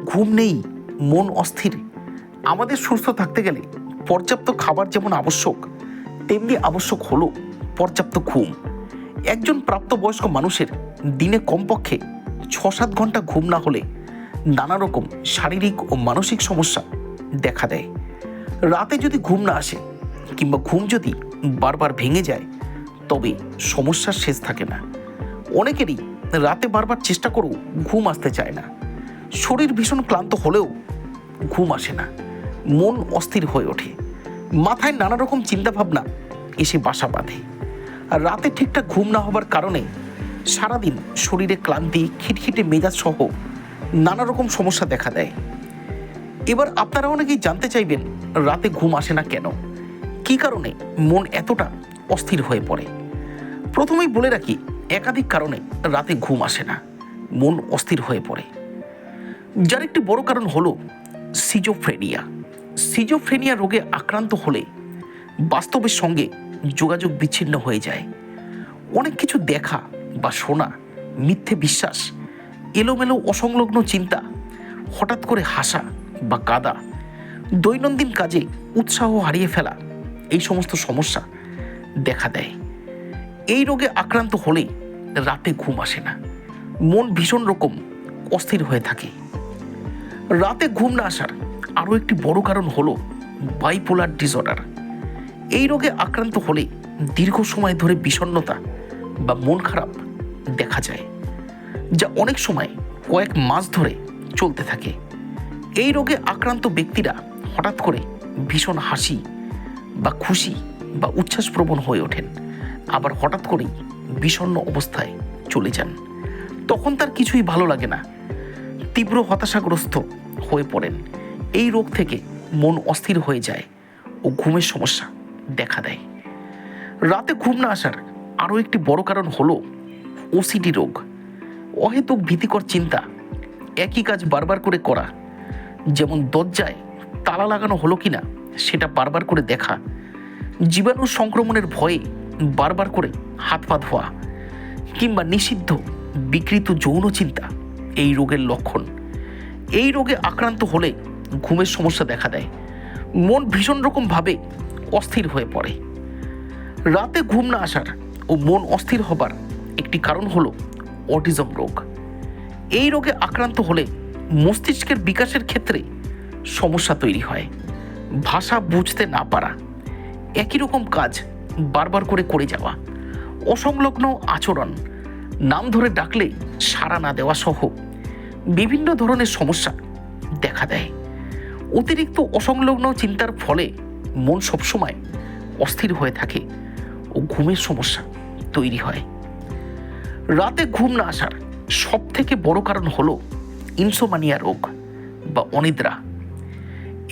ঘুম নেই, মন অস্থির। আমাদের সুস্থ থাকতে গেলে পর্যাপ্ত খাবার যেমন আবশ্যক, তেমনি আবশ্যক হলো পর্যাপ্ত ঘুম। একজন প্রাপ্তবয়স্ক মানুষের দিনে কমপক্ষে 6-7 ঘন্টা ঘুম না হলে নানা রকম শারীরিক ও মানসিক সমস্যা দেখা দেয়। রাতে যদি ঘুম না আসে কিংবা ঘুম যদি বারবার ভেঙে যায়, তবে সমস্যার শেষ থাকে না। অনেকেরই রাতে বারবার চেষ্টা করেও ঘুম আসতে চায় না। শরীর ভীষণ ক্লান্ত হলেও ঘুম আসে না, মন অস্থির হয়ে ওঠে, মাথায় নানা রকম চিন্তাভাবনা এসে বাসা বাঁধে। আর রাতে ঠিকঠাক ঘুম না হবার কারণে সারাদিন শরীরে ক্লান্তি, খিটখিটে মেজাজ সহ নানা রকম সমস্যা দেখা দেয়। এবার আপনারা অনেকেই জানতে চাইবেন রাতে ঘুম আসে না কেন, কী কারণে মন এতটা অস্থির হয়ে পড়ে। প্রথমেই বলে রাখি, একাধিক কারণে রাতে ঘুম আসে না, মন অস্থির হয়ে পড়ে। যার একটি বড় কারণ হলো সিজোফ্রেনিয়া। সিজোফ্রেনিয়া রোগে আক্রান্ত হলে বাস্তবের সঙ্গে যোগাযোগ বিচ্ছিন্ন হয়ে যায়। অনেক কিছু দেখা বা শোনা, মিথ্যে বিশ্বাস, এলোমেলো অসংলগ্ন চিন্তা, হঠাৎ করে হাসা বা কাঁদা, দৈনন্দিন কাজে উৎসাহ হারিয়ে ফেলা, এই সমস্ত সমস্যা দেখা দেয়। এই রোগে আক্রান্ত হলে রাতে ঘুম আসে না, মন ভীষণ রকম অস্থির হয়ে থাকে। রাতে ঘুম না আসার আরও একটি বড় কারণ হলো বাইপোলার ডিসঅর্ডার। এই রোগে আক্রান্ত হলে দীর্ঘ সময় ধরে বিষণ্ণতা বা মন খারাপ দেখা যায়, যা অনেক সময় কয়েক মাস ধরে চলতে থাকে। এই রোগে আক্রান্ত ব্যক্তিরা হঠাৎ করে ভীষণ হাসি বা খুশি বা উচ্ছ্বাসপ্রবণ হয়ে ওঠেন, আবার হঠাৎ করেই বিষণ্ণ অবস্থায় চলে যান। তখন তার কিছুই ভালো লাগে না, তীব্র হতাশাগ্রস্ত হয়ে পড়েন। এই রোগ থেকে মন অস্থির হয়ে যায় ও ঘুমের সমস্যা দেখা দেয়। রাতে ঘুম না আসার আরও একটি বড় কারণ হলো ওসিডি রোগ। অহেতুক ভীতিকর চিন্তা, একই কাজ বারবার করে করা, যেমন দরজায় তালা লাগানো হলো কিনা সেটা বারবার করে দেখা, জীবাণু সংক্রমণের ভয়ে বারবার করে হাত পা ধোয়া, কিংবা নিষিদ্ধ বিকৃত যৌন চিন্তা এই রোগের লক্ষণ। এই রোগে আক্রান্ত হলে ঘুমের সমস্যা দেখা দেয়, মন ভীষণ রকমভাবে অস্থির হয়ে পড়ে। রাতে ঘুম না আসার ও মন অস্থির হবার একটি কারণ হলো অটিজম রোগ। এই রোগে আক্রান্ত হলে মস্তিষ্কের বিকাশের ক্ষেত্রে সমস্যা তৈরি হয়। ভাষা বুঝতে না পারা, একই রকম কাজ বারবার করে যাওয়া, অসংলগ্ন আচরণ, নাম ধরে ডাকলে সাড়া না দেওয়া সহ বিভিন্ন ধরনের সমস্যা দেখা দেয়। অতিরিক্ত অসংলগ্ন চিন্তার ফলে মন সবসময় অস্থির হয়ে থাকে ও ঘুমের সমস্যা তৈরি হয়। রাতে ঘুম না আসার সবথেকে বড় কারণ হলো ইনসোমানিয়া রোগ বা অনিদ্রা।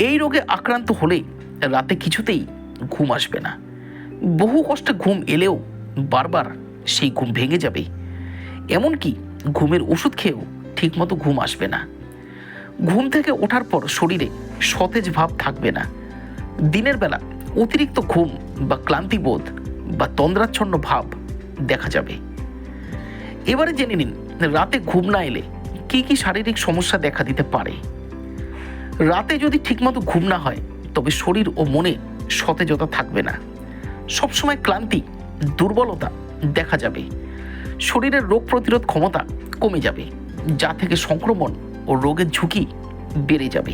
এই রোগে আক্রান্ত হলে রাতে কিছুতেই ঘুম আসবে না। বহু কষ্টে ঘুম এলেও বারবার সেই ঘুম ভেঙে যাবে। এমনকি ঘুমের ওষুধ খেয়েও ঠিকমতো ঘুম আসবে না। ঘুম থেকে ওঠার পর শরীরে সতেজ ভাব থাকবে না। দিনের বেলা অতিরিক্ত ঘুম বা ক্লান্তিবোধ বা তন্দ্রাচ্ছন্ন ভাব দেখা যাবে। এবারে জেনে নিন রাতে ঘুম না এলে কি কি শারীরিক সমস্যা দেখা দিতে পারে। রাতে যদি ঠিকমতো ঘুম না হয় তবে শরীর ও মনে সতেজতা থাকবে না। সবসময় ক্লান্তি, দুর্বলতা দেখা যাবে। শরীরের রোগ প্রতিরোধ ক্ষমতা কমে যাবে, যা থেকে সংক্রমণ ও রোগের ঝুঁকি বেড়ে যাবে।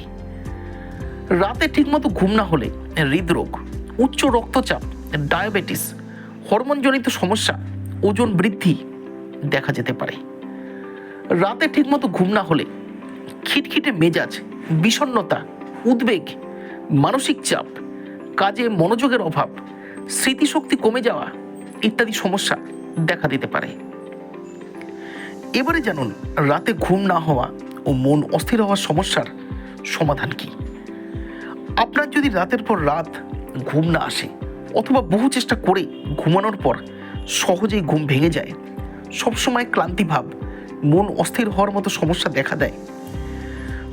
রাতে ঠিকমতো ঘুম না হলে হৃদরোগ, উচ্চ রক্তচাপ, ডায়াবেটিস, হরমোনজনিত সমস্যা, ওজন বৃদ্ধি দেখা যেতে পারে। রাতে ঠিকমতো ঘুম না হলে খিটখিটে মেজাজ, বিষণ্ণতা, উদ্বেগ, মানসিক চাপ, কাজে মনোযোগের অভাব, স্মৃতিশক্তি কমে যাওয়া ইত্যাদি সমস্যা দেখা দিতে পারে। এবারে জানুন রাতে ঘুম না হওয়া ও মন অস্থির হওয়ার সমস্যার সমাধান কি। আপনার যদি রাতের পর রাত ঘুম না আসে অথবা বহু চেষ্টা করে ঘুমানোর পর সহজেই ঘুম ভেঙে যায়, সবসময় ক্লান্তিভাব, মন অস্থির হওয়ার মতো সমস্যা দেখা দেয়,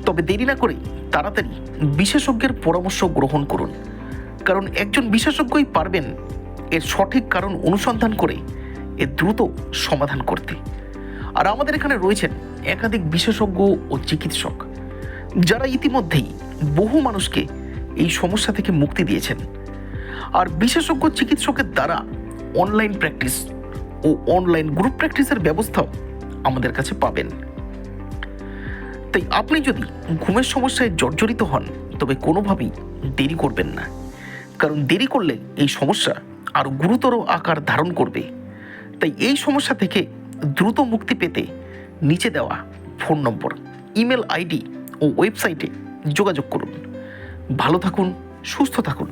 তবে দেরি না করে তাড়াতাড়ি বিশেষজ্ঞের পরামর্শ গ্রহণ করুন। কারণ একজন বিশেষজ্ঞই পারবেন এর সঠিক কারণ অনুসন্ধান করে এর দ্রুত সমাধান করতে। আর আমাদের এখানে রয়েছেন একাধিক বিশেষজ্ঞ ও চিকিৎসক, যারা ইতিমধ্যেই বহু মানুষকে এই সমস্যা থেকে মুক্তি দিয়েছেন। আর বিশেষজ্ঞ চিকিৎসকের দ্বারা অনলাইন প্র্যাকটিস ও অনলাইন গ্রুপ প্র্যাকটিসের ব্যবস্থাও আমাদের কাছে পাবেন। তাই আপনি যদি ঘুমের সমস্যায় জর্জরিত হন তবে কোনোভাবেই দেরি করবেন না, কারণ দেরি করলে এই সমস্যা আরও গুরুতর আকার ধারণ করবে। তাই এই সমস্যা থেকে দ্রুত মুক্তি পেতে নিচে দেওয়া ফোন নম্বর, ইমেল আইডি ও ওয়েবসাইটে যোগাযোগ করুন। ভালো থাকুন, সুস্থ থাকুন।